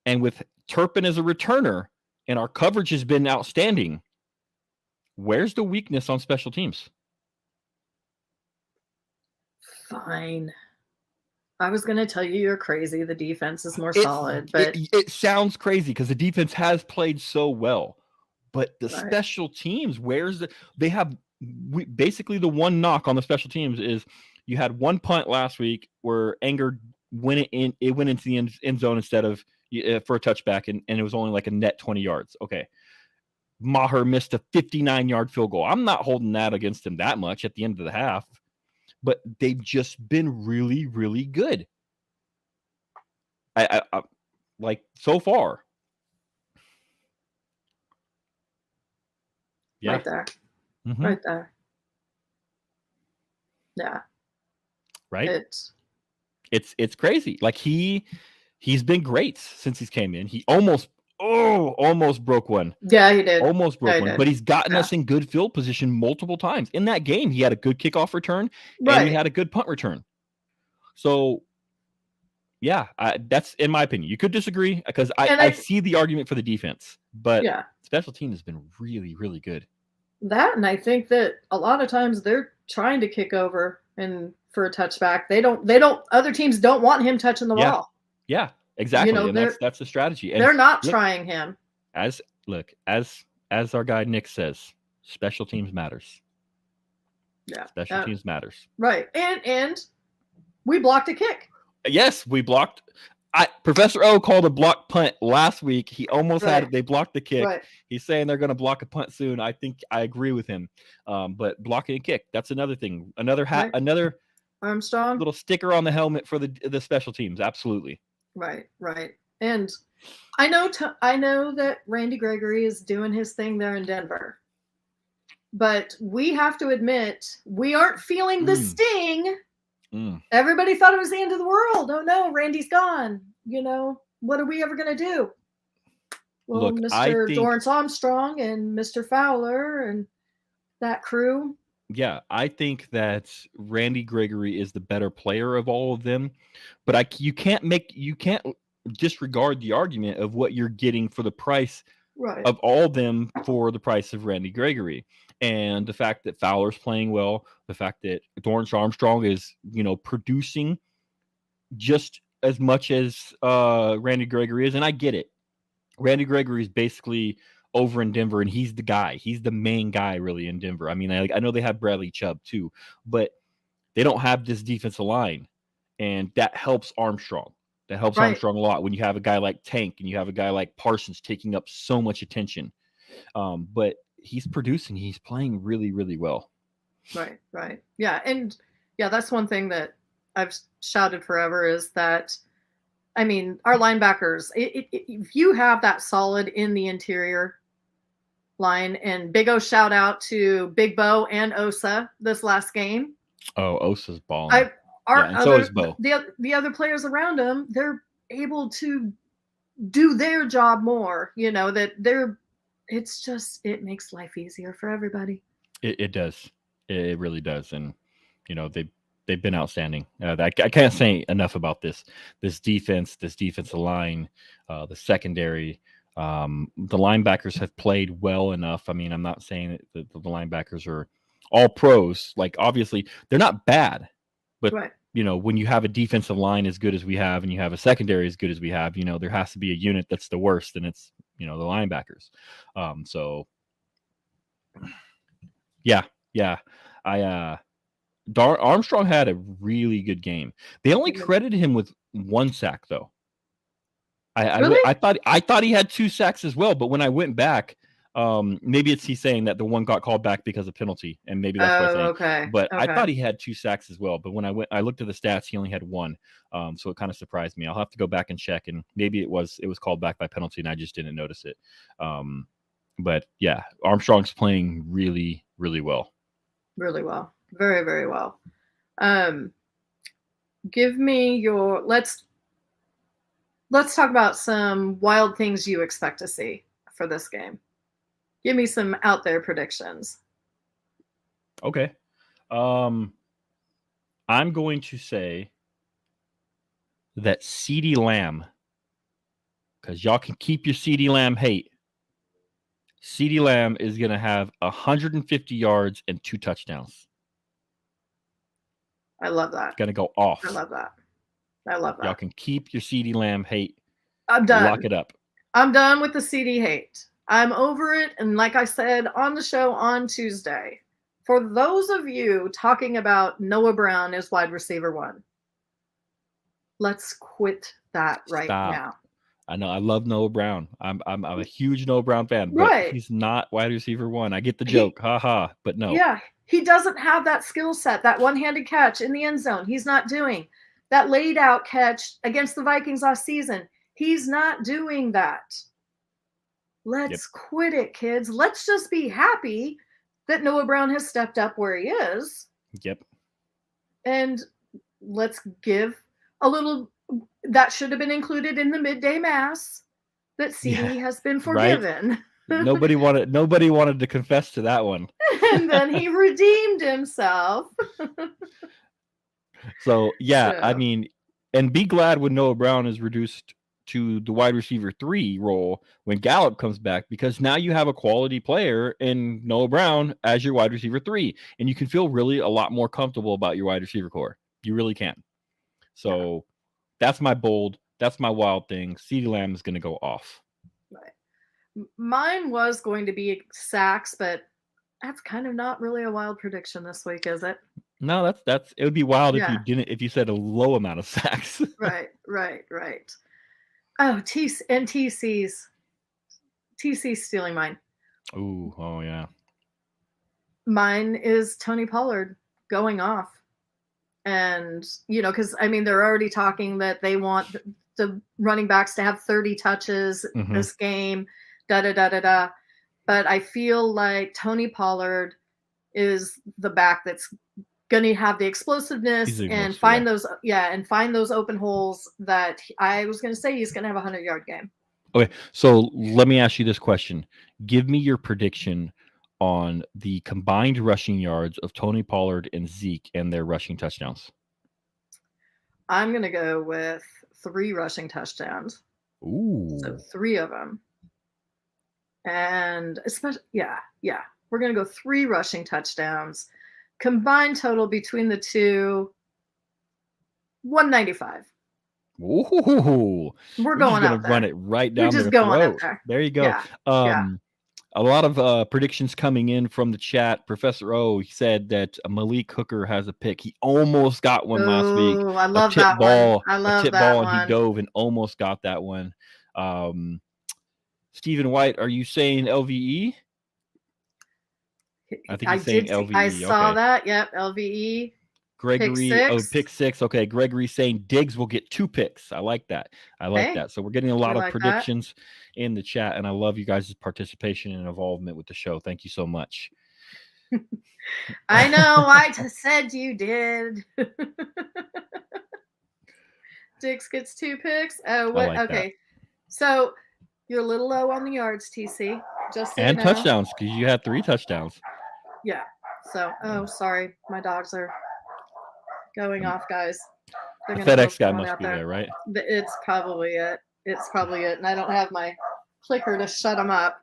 S2: and with Turpin as a returner, and our coverage has been outstanding, where's the weakness on special teams?
S1: Fine. I was going to tell you you're crazy. The defense is more solid, but
S2: it sounds crazy because the defense has played so well. But the special teams, they have basically the one knock on the special teams is you had one punt last week where Anger went into the end zone instead of for a touchback, and it was only like a net 20 yards. Okay. Maher missed a 59-yard field goal. I'm not holding that against him that much at the end of the half, but they've just been really, really good. I like so far. Yeah.
S1: Right there.
S2: Mm-hmm.
S1: Right there. Yeah.
S2: Right. It's crazy. Like he's been great since he's came in. He almost broke one.
S1: Yeah, he did.
S2: Almost broke one. But he's gotten us in good field position multiple times. In that game, he had a good kickoff return and he had a good punt return. So yeah, that's in my opinion. You could disagree because I see the argument for the defense, but special team has been really, really good.
S1: That, and I think that a lot of times they're trying to kick over and for a touchback. Other teams don't want him touching the ball.
S2: Yeah, exactly. And that's the strategy. And
S1: they're not trying him.
S2: As our guy Nick says, special teams matters.
S1: Yeah.
S2: Special teams matters.
S1: Right. And we blocked a kick.
S2: Yes, we blocked. Professor O called a block punt last week. He almost had it. They blocked the kick.
S1: Right.
S2: He's saying they're going to block a punt soon. I think I agree with him. But blocking a kick, that's another thing. Another hat, another
S1: Armstrong
S2: little sticker on the helmet for the special teams. Absolutely.
S1: Right. And I know that Randy Gregory is doing his thing there in Denver. But we have to admit, we aren't feeling the sting. Everybody thought it was the end of the world. Oh no, Randy's gone. What are we ever going to do? Well, look, Mr. Dorrance Armstrong and Mr. Fowler and that crew.
S2: Yeah, I think that Randy Gregory is the better player of all of them, but you can't disregard the argument of what you're getting for the price
S1: Right.
S2: of all of them for the price of Randy Gregory. And the fact that Fowler's playing well, the fact that Dorrance Armstrong is, producing just as much as Randy Gregory is. And I get it. Randy Gregory is basically over in Denver, and he's the guy. He's the main guy, really, in Denver. I mean, I know they have Bradley Chubb, too, but they don't have this defensive line, and that helps Armstrong. That helps
S1: Right.
S2: Armstrong a lot when you have a guy like Tank and you have a guy like Parsons taking up so much attention. But he's producing. He's playing really, really well.
S1: Right, right. Yeah, and that's one thing that I've shouted forever is that, I mean, our linebackers, if you have that solid in the interior line, and big O shout out to Big Bo and Osa this last game.
S2: Oh, Osa's balling. So is Bo.
S1: The other players around him, they're able to do their job more, it makes life easier for everybody.
S2: It does. It really does. And, they've been outstanding. I can't say enough about this defense, this defensive line, the secondary. The linebackers have played well enough. I mean, I'm not saying that the linebackers are all pros. Like, obviously, they're not bad. But,
S1: right.
S2: When you have a defensive line as good as we have and you have a secondary as good as we have, there has to be a unit that's the worst, and it's, the linebackers. So, yeah. Armstrong had a really good game. They only credited him with 1 sack, though.
S1: Really?
S2: I thought he had 2 sacks as well, but when I went back, maybe it's he saying that the one got called back because of penalty, and maybe that's what I'm saying.
S1: Okay.
S2: But okay. I thought he had 2 sacks as well. But when I looked at the stats, he only had 1. So it kind of surprised me. I'll have to go back and check, and maybe it was called back by penalty, and I just didn't notice it. But yeah, Armstrong's playing really, really well.
S1: Really well. Very, very well. Give me your let's talk about some wild things you expect to see for this game. Give me some out there predictions.
S2: Okay. I'm going to say that CeeDee Lamb, because y'all can keep your CeeDee Lamb hate. CeeDee Lamb is going to have 150 yards and 2 touchdowns.
S1: I love that.
S2: Going to go off.
S1: I love that.
S2: Y'all can keep your CeeDee Lamb hate.
S1: I'm done.
S2: Lock it up.
S1: I'm done with the CD hate. I'm over it. And like I said on the show on Tuesday, for those of you talking about Noah Brown as wide receiver 1, let's quit that now.
S2: I know. I love Noah Brown. I'm a huge Noah Brown fan, but he's not wide receiver 1. I get the joke. Ha. But no.
S1: Yeah. He doesn't have that skill set, that one-handed catch in the end zone. He's not doing that laid out catch against the Vikings last season. He's not doing that. Let's quit it, kids. Let's just be happy that Noah Brown has stepped up where he is.
S2: Yep.
S1: And let's give a little that should have been included in the midday mass that CD has been forgiven.
S2: Right? Nobody wanted to confess to that one.
S1: And then he redeemed himself.
S2: So, I mean, and be glad when Noah Brown is reduced to the wide receiver 3 role when Gallup comes back, because now you have a quality player in Noah Brown as your wide receiver 3, and you can feel really a lot more comfortable about your wide receiver core. You really can. So that's my wild thing. CeeDee Lamb is going to go off.
S1: Right. Mine was going to be sacks, but that's kind of not really a wild prediction this week, is it?
S2: No, that's it would be wild if you said a low amount of sacks.
S1: Right. Oh, TC's stealing mine.
S2: Oh yeah.
S1: Mine is Tony Pollard going off. And, because, I mean, they're already talking that they want the running backs to have 30 touches this game, da-da-da-da-da. But I feel like Tony Pollard is the back that's going to have the explosiveness and find those open holes that I was going to say he's going to have a 100-yard game.
S2: Okay, so let me ask you this question. Give me your prediction on the combined rushing yards of Tony Pollard and Zeke and their rushing touchdowns.
S1: I'm going to go with 3 rushing touchdowns.
S2: Ooh.
S1: So 3 of them. And especially, yeah. We're going to go 3 rushing touchdowns. Combined total between the two, 195.
S2: Ooh.
S1: We're
S2: You're just
S1: going
S2: gonna
S1: out there.
S2: run it right
S1: We're
S2: down
S1: just
S2: their
S1: going in
S2: throat.
S1: there.
S2: There you go.
S1: Yeah.
S2: A lot of predictions coming in from the chat. Professor O, he said that Malik Hooker has a pick. He almost got one last week.
S1: Oh, I
S2: A
S1: love
S2: tip
S1: that one.
S2: ball,
S1: I
S2: a
S1: love
S2: tip
S1: that
S2: ball, and he
S1: one.
S2: dove and almost got that one. Stephen White, are you saying LVE? I think he's saying LVE.
S1: I saw
S2: Okay.
S1: that. Yep, LVE.
S2: Gregory,
S1: Pick 6.
S2: pick 6. Okay, Gregory saying Diggs will get 2 picks. I like that.
S1: Hey,
S2: So we're getting a lot
S1: we
S2: of
S1: like that.
S2: predictions in the chat, and I love you guys' participation and involvement with the show. Thank you so much.
S1: I know. I said you did. Diggs gets 2 picks. Oh, what?
S2: like
S1: Okay.
S2: that.
S1: So you're a little low on the yards, TC. Just so
S2: And
S1: you know.
S2: touchdowns, because you had 3 touchdowns.
S1: Yeah. So, sorry. My dogs are going off, guys.
S2: The FedEx guy must be there, right?
S1: It's probably it. And I don't have my clicker to shut them up.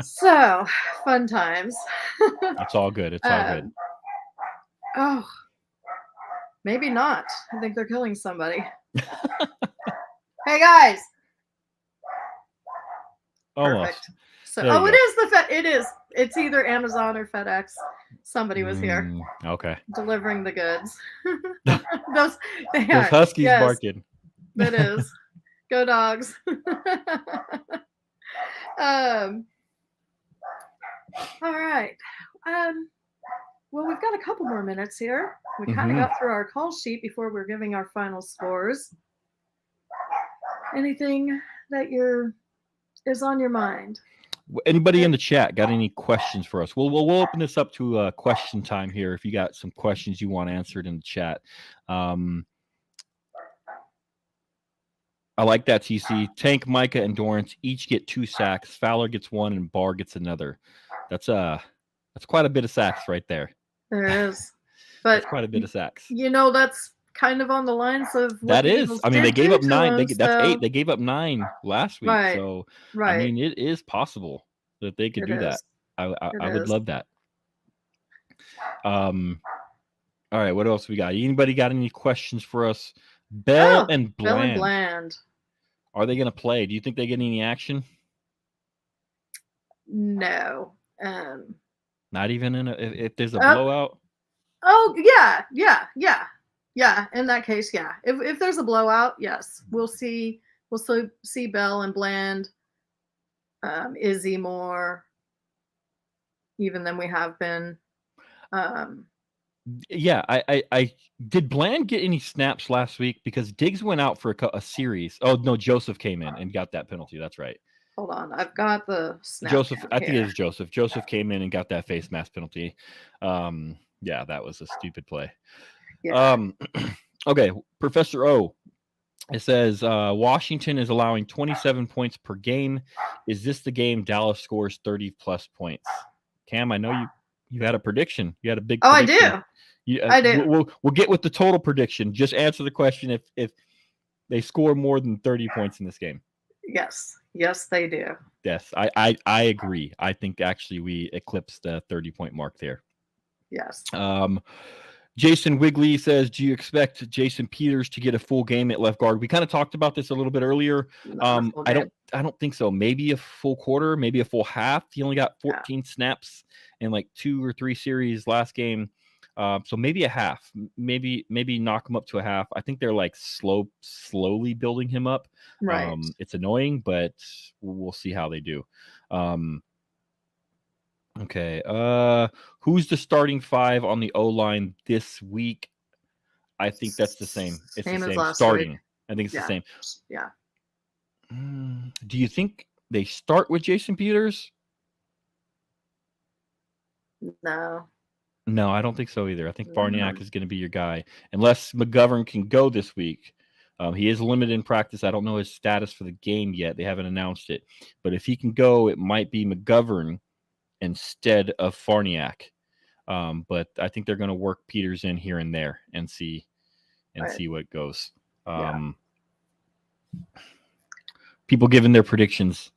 S1: So, fun times.
S2: It's all good. It's all good.
S1: Oh, maybe not. I think they're killing somebody. Hey, guys.
S2: Almost.
S1: Perfect. So, it is it is. It's either Amazon or FedEx. Somebody was here.
S2: Okay.
S1: Delivering the goods. Those
S2: Huskies barking.
S1: It is. Go dogs. All right. Well, we've got a couple more minutes here. We kind of got through our call sheet before we're giving our final scores. Anything that is on your mind?
S2: Anybody in the chat got any questions for us? We'll open this up to question time here. If you got some questions you want answered in the chat, I like that, TC. Tank, Micah, and Dorrance each get 2 sacks. Fowler gets 1, and Barr gets another. That's quite a bit of sacks right there.
S1: There is, but
S2: that's quite a bit of sacks.
S1: That's kind of on the lines of what
S2: that is. I mean, they gave up 9. That's 8. They gave up 9 last week.
S1: Right.
S2: So
S1: right.
S2: I mean, it is possible that they could do that. I would love that. All right, what else we got? Anybody got any questions for us? Bell and Bland. Are they going to play? Do you think they get any action?
S1: No.
S2: Not even if there's a blowout?
S1: Oh, yeah. In that case, yeah. If there's a blowout, yes. We'll see Bell and Bland, Izzy more even than we have been.
S2: Yeah, I did Bland get any snaps last week, because Diggs went out for a series. Oh no, Joseph came in and got that penalty. That's right.
S1: Hold on, I've got the snap.
S2: Joseph, I think it is Joseph. Joseph came in and got that face mask penalty. Yeah, that was a stupid play. Yeah. Okay, Professor O. It says Washington is allowing 27 points per game. Is this the game Dallas scores 30 plus points? Cam, I know you had a prediction. You had a big prediction.
S1: I do.
S2: We'll get with the total prediction. Just answer the question if they score more than 30 points in this game.
S1: Yes, they do.
S2: Yes, I agree. I think actually we eclipsed the 30-point mark there.
S1: Yes.
S2: Jason Wigley says, do you expect Jason Peters to get a full game at left guard? We kind of talked about this a little bit earlier. I don't think so. Maybe a full quarter, maybe a full half. He only got 14 snaps in like 2 or 3 series last game. So maybe a half, maybe knock him up to a half. I think they're like slowly building him up.
S1: Right.
S2: It's annoying, but we'll see how they do. Okay. Who's the starting 5 on the O-line this week? I think that's the same. It's the same starting. Week. I think it's the same.
S1: Yeah.
S2: Do you think they start with Jason Peters? No, I don't think so either. I think Farniak is going to be your guy, unless McGovern can go this week. He is limited in practice. I don't know his status for the game yet. They haven't announced it. But if he can go, it might be McGovern instead of Farniak. But I think they're going to work Peters in here and there and see and
S1: Right.
S2: see what goes.
S1: Yeah.
S2: People giving their predictions.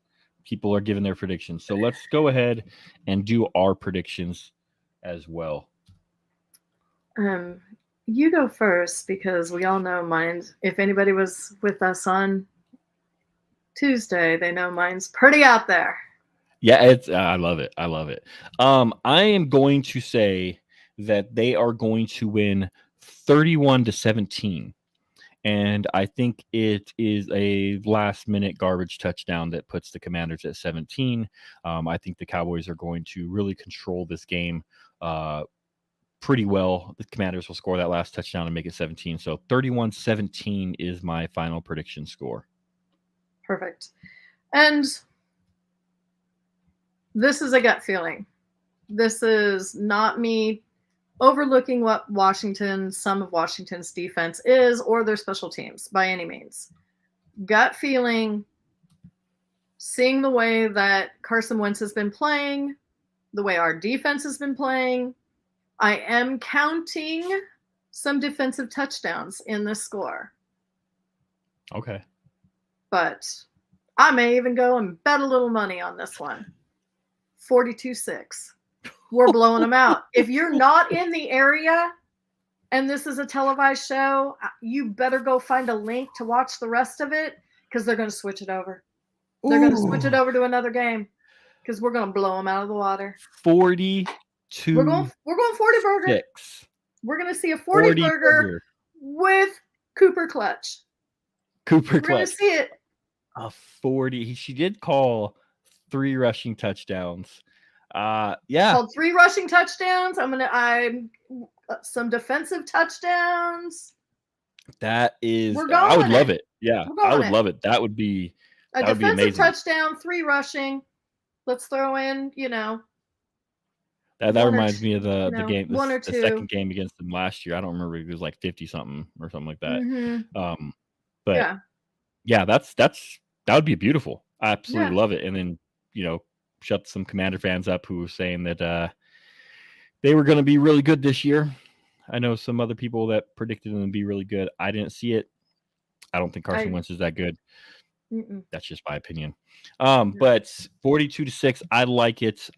S2: People are giving their predictions. So let's go ahead and do our predictions as well.
S1: You go first because we all know mine. If anybody was with us on Tuesday, they know mine's pretty out there.
S2: Yeah, it's I love it. I love it. I am going to say that they are going to win 31-17. And I think it is a last minute garbage touchdown that puts the Commanders at 17. I think the Cowboys are going to really control this game pretty well. The Commanders will score that last touchdown and make it 17. So 31-17 is my final prediction score.
S1: Perfect. And this is a gut feeling. This is not me overlooking what some of Washington's defense is or their special teams by any means. Gut feeling, seeing the way that Carson Wentz has been playing, the way our defense has been playing, I am counting some defensive touchdowns in this score.
S2: Okay.
S1: But I may even go and bet a little money on this one. 42-6. We're blowing them out. If you're not in the area and this is a televised show, you better go find a link to watch the rest of it because they're going to switch it over. They're going to switch it over to another game because we're going to blow them out of the water.
S2: 42.
S1: We're going 40 burger.
S2: 6.
S1: We're going to see a 40 burger with Cooper Clutch. We're going to see it.
S2: A 40. She did call 3 rushing touchdowns. Yeah.
S1: Called 3 rushing touchdowns. I'm some defensive touchdowns.
S2: That is,
S1: we're going
S2: I would love it. Yeah, I would love it. That would be
S1: a defensive touchdown, 3 rushing. Let's throw in,
S2: that reminds me of the game,
S1: the
S2: second game against them last year. I don't remember, it was like 50 something or something like that.
S1: Mm-hmm.
S2: But yeah, that would be beautiful. I absolutely love it. And then shut some Commander fans up who were saying that they were going to be really good this year. I know some other people that predicted them to be really good. I didn't see it. I don't think Carson Wentz is that good. That's just my opinion. But 42-6, I like it.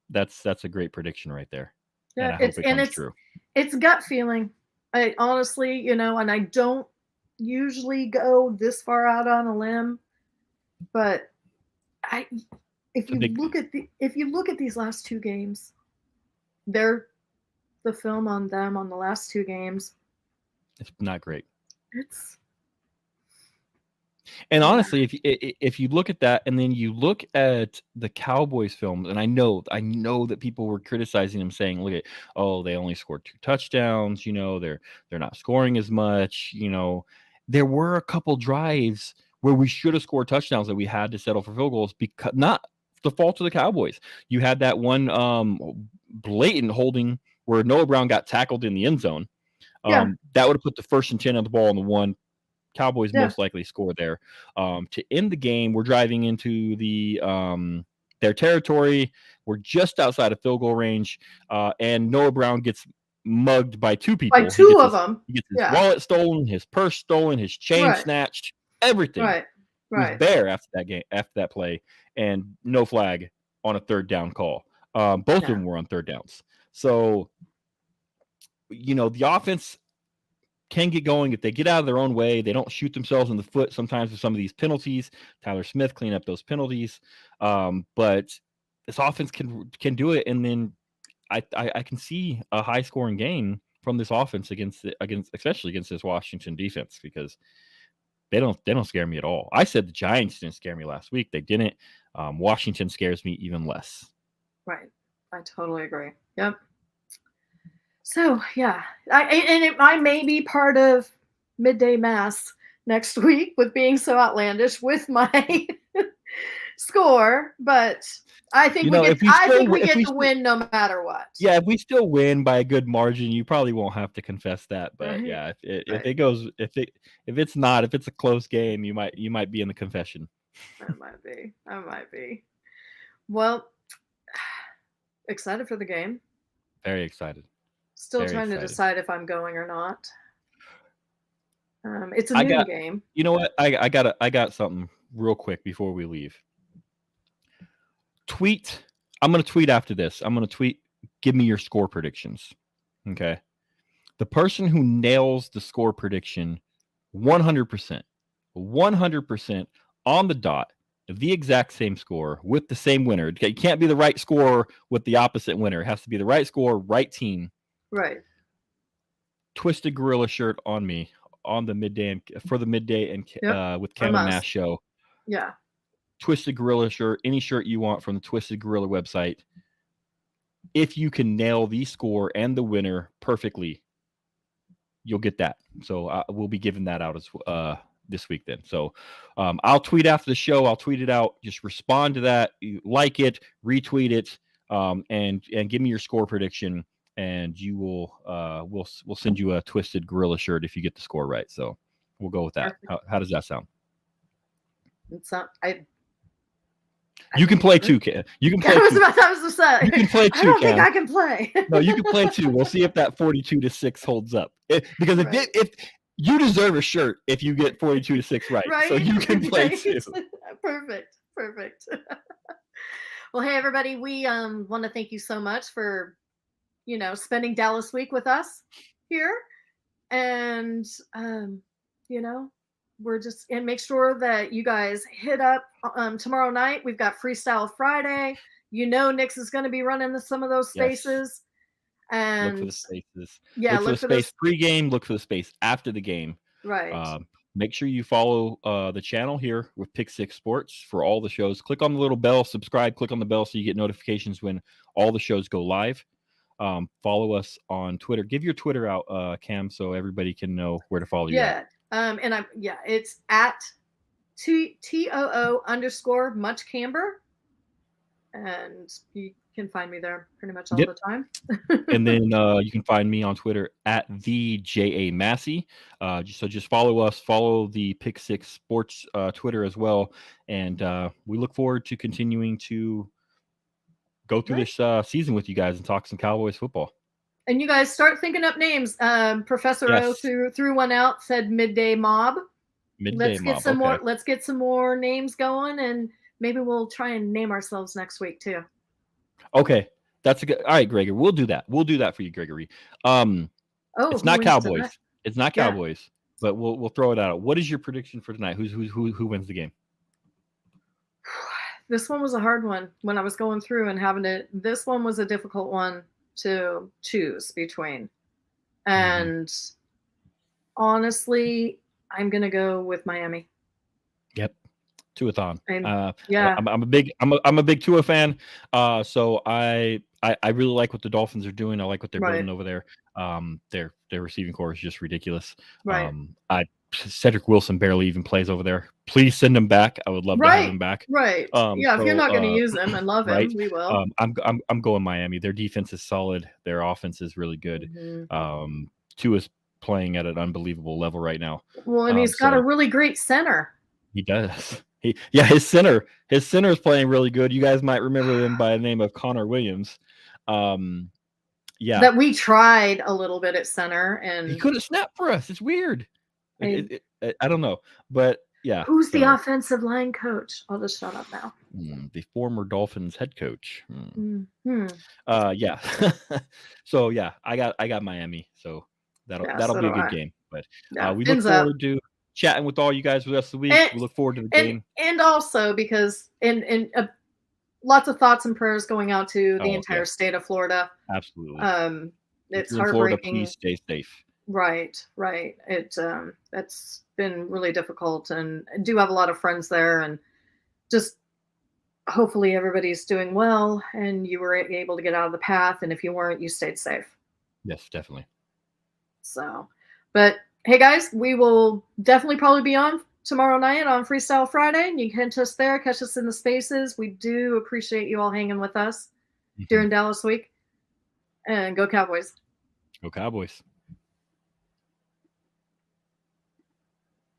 S2: That's a great prediction right there.
S1: Yeah,
S2: and I hope it comes true.
S1: It's gut feeling. I honestly, and I don't usually go this far out on a limb, but if you look at these last 2 games, the film on them on the last 2 games,
S2: it's not great. And honestly, if you look at that and then you look at the Cowboys films, and I know that people were criticizing them, saying, "Look at, they only scored 2 touchdowns. They're not scoring as much. There were a couple drives where we should have scored touchdowns that we had to settle for field goals because not the fault of the Cowboys. You had that one blatant holding where Noah Brown got tackled in the end zone. That would have put the 1st and 10 on the ball on the 1. Cowboys most likely score there. To end the game, we're driving into their territory. We're just outside of field goal range, and Noah Brown gets mugged by 2 people.
S1: By 2 of them.
S2: He gets his wallet stolen, his purse stolen, his chain snatched, everything.
S1: Right.
S2: He was there after that play, and no flag on a 3rd down call. Both of them were on 3rd downs. So, the offense can get going if they get out of their own way. They don't shoot themselves in the foot sometimes with some of these penalties. Tyler Smith clean up those penalties. But this offense can do it. And then I can see a high scoring game from this offense especially against this Washington defense, because they don't scare me at all. I said the Giants didn't scare me last week. They didn't. Washington scares me even less.
S1: Right. I totally agree. Yep. So, yeah, I may be part of Midday Mass next week with being so outlandish with my score, but I think we get to win no matter what.
S2: Yeah, if we still win by a good margin, you probably won't have to confess that. But yeah, if it's a close game, you might be in the confession.
S1: I might be. Well, excited for the game.
S2: Very excited.
S1: Still
S2: Very
S1: trying to
S2: excited.
S1: decide if I'm going or not. It's a
S2: I
S1: noon
S2: got,
S1: game.
S2: you know what? I got something real quick before we leave. Tweet. I'm going to tweet after this. I'm going to tweet. Give me your score predictions. Okay. The person who nails the score prediction 100%, 100% on the dot, the exact same score with the same winner. It can't be the right score with the opposite winner. It has to be the right score, right team.
S1: Right.
S2: Twisted Gorilla shirt on me on the midday and for the midday and with Cam and Mash show.
S1: Yeah.
S2: Twisted Gorilla shirt, any shirt you want from the Twisted Gorilla website. If you can nail the score and the winner perfectly, you'll get that. So we'll be giving that out as this week then. So I'll tweet after the show. I'll tweet it out. Just respond to that. You like it, retweet it, and give me your score prediction. And you will we'll send you a Twisted Gorilla shirt if you get the score right. So we'll go with that. How does that sound?
S1: It's not.
S2: You can play too, Cam. You can play too.
S1: I was to say.
S2: You can play too,
S1: I don't
S2: Cam.
S1: think I can play.
S2: No, you can play too. We'll see if that 42-6 holds up. Because if you deserve a shirt if you get 42-6 right. So you can play too.
S1: Perfect. Well, hey everybody, we want to thank you so much for spending Dallas week with us here, and we're just and make sure that you guys hit up tomorrow night. We've got Freestyle Friday. Nix is going to be running some of those spaces. Yes. And
S2: look for the spaces.
S1: Yeah,
S2: look for the space pre-game. Look for the space after the game.
S1: Right.
S2: Make sure you follow the channel here with Pick Six Sports for all the shows. Click on the little bell, subscribe, click on the bell so you get notifications when all the shows go live. Follow us on Twitter. Give your Twitter out, Cam, so everybody can know where to follow you.
S1: Yeah. It's at TOO_MuchCamber. And you can find me there pretty much all the time.
S2: And then you can find me on Twitter at @TheJAMassey. Just follow us, follow the Pick Six Sports Twitter as well. And we look forward to continuing to go through this season with you guys and talk some Cowboys football.
S1: And you guys start thinking up names. Professor O threw one out, said Midday Mob. Let's get some more. Let's get some more names going, and maybe we'll try and name ourselves next week too.
S2: Okay, that's a good. All right, Gregory, we'll do that. We'll do that for you, Gregory. It's not Cowboys. It's not Cowboys, but we'll throw it out. What is your prediction for tonight? Who wins the game?
S1: This one was a hard one when I was going through and having to. This one was a difficult one to choose between, and honestly, I'm gonna go with Miami.
S2: Yep, Tua-thon.
S1: Yeah,
S2: I'm a big Tua fan. So I really like what the Dolphins are doing. I like what they're building over there. Their receiving core is just ridiculous.
S1: Right.
S2: Cedric Wilson barely even plays over there. Please send him back. I would love to have him back.
S1: Right. If you're not going to use him and love him, we will.
S2: I'm going Miami. Their defense is solid. Their offense is really good. Tua's playing at an unbelievable level right now.
S1: Well, and he's got a really great center.
S2: He does. His center is playing really good. You guys might remember him by the name of Connor Williams.
S1: That we tried a little bit at center, and
S2: he couldn't snap for us. It's weird. I don't know, but yeah.
S1: Who's the offensive line coach? I'll just shut up now.
S2: The former Dolphins head coach. Yeah. So yeah, I got Miami. So that'll be a good game. But we look forward to chatting with all you guys for the rest of the week. We look forward to the game.
S1: And also because lots of thoughts and prayers going out to the entire state of Florida.
S2: Absolutely.
S1: It's
S2: heartbreaking. Florida, please stay safe.
S1: Right. That's been really difficult, and I do have a lot of friends there, and just hopefully everybody's doing well and you were able to get out of the path, and if you weren't, you stayed safe.
S2: Yes, definitely.
S1: So, but hey guys, we will definitely probably be on tomorrow night on Freestyle Friday. You can catch us there, catch us in the spaces. We do appreciate you all hanging with us during Dallas week, and go Cowboys.
S2: Go Cowboys.